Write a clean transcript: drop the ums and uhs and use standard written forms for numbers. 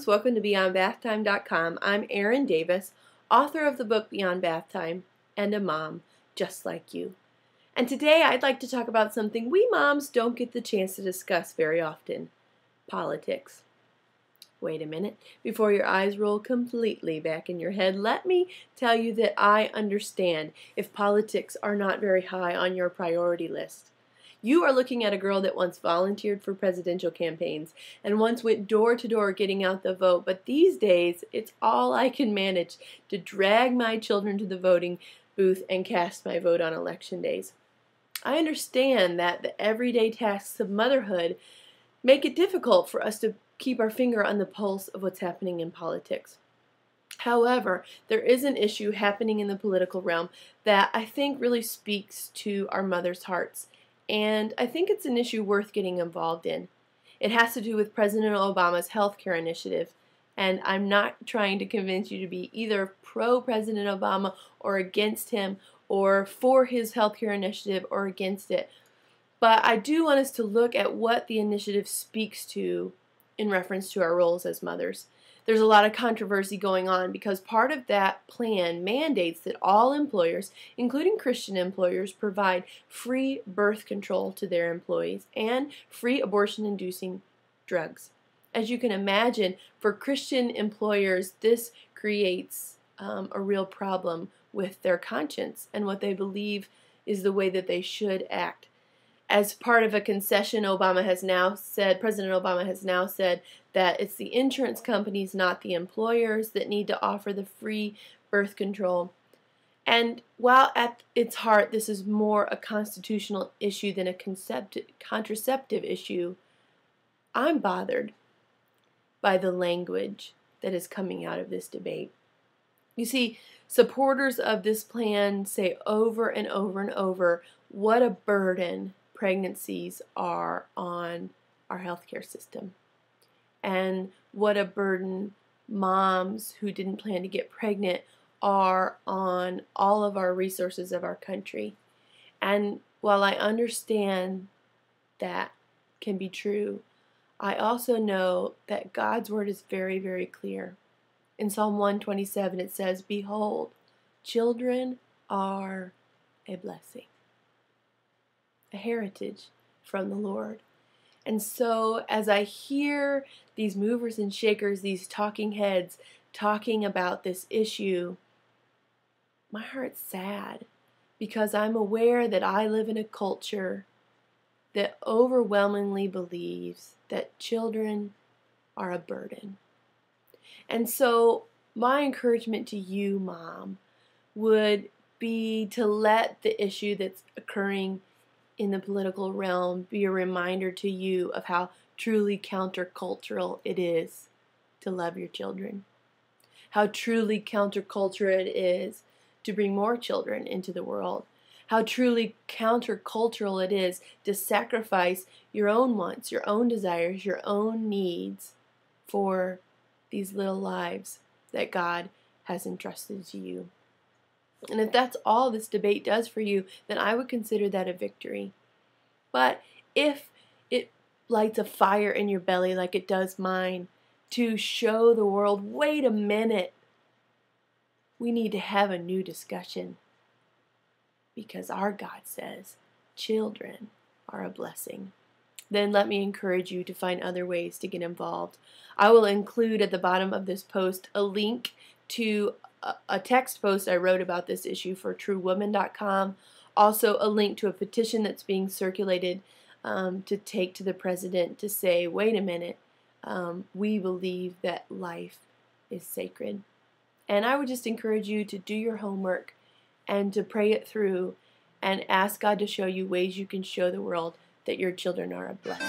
moms, welcome to BeyondBathTime.com. I'm Erin Davis, author of the book Beyond Bath Time, and a mom just like you. And today I'd like to talk about something we moms don't get the chance to discuss very often: politics. Wait a minute, before your eyes roll completely back in your head, let me tell you that I understand if politics are not very high on your priority list. You are looking at a girl that once volunteered for presidential campaigns and once went door to door getting out the vote, but these days it's all I can manage to drag my children to the voting booth and cast my vote on election days. I understand that the everyday tasks of motherhood make it difficult for us to keep our finger on the pulse of what's happening in politics. However, there is an issue happening in the political realm that I think really speaks to our mothers' hearts. And I think it's an issue worth getting involved in. It has to do with President Obama's healthcare initiative. And I'm not trying to convince you to be either pro-President Obama or against him, or for his healthcare initiative or against it. But I do want us to look at what the initiative speaks to in reference to our roles as mothers. There's a lot of controversy going on because part of that plan mandates that all employers, including Christian employers, provide free birth control to their employees and free abortion-inducing drugs. As you can imagine, for Christian employers, this creates a real problem with their conscience and what they believe is the way that they should act. As part of a concession, President Obama has now said that it's the insurance companies, not the employers, that need to offer the free birth control. And while at its heart this is more a constitutional issue than a contraceptive issue, I'm bothered by the language that is coming out of this debate. You see, supporters of this plan say over and over and over what a burden pregnancies are on our healthcare system, and what a burden moms who didn't plan to get pregnant are on all of our resources of our country. And while I understand that can be true, I also know that God's word is very, very clear. In Psalm 127 it says, "Behold, children are a blessing, a heritage from the Lord." And so as I hear these movers and shakers, these talking heads talking about this issue, my heart's sad because I'm aware that I live in a culture that overwhelmingly believes that children are a burden. And so my encouragement to you, Mom, would be to let the issue that's occurring in the political realm be a reminder to you of how truly countercultural it is to love your children. How truly countercultural it is to bring more children into the world. How truly countercultural it is to sacrifice your own wants, your own desires, your own needs for these little lives that God has entrusted to you. And if that's all this debate does for you, then I would consider that a victory. But if it lights a fire in your belly like it does mine, to show the world, wait a minute, we need to have a new discussion. Because our God says children are a blessing. Then let me encourage you to find other ways to get involved. I will include at the bottom of this post a link to a text post I wrote about this issue for truewoman.com. Also a link to a petition that's being circulated to take to the president to say, wait a minute, we believe that life is sacred. And I would just encourage you to do your homework and to pray it through and ask God to show you ways you can show the world that your children are a blessing.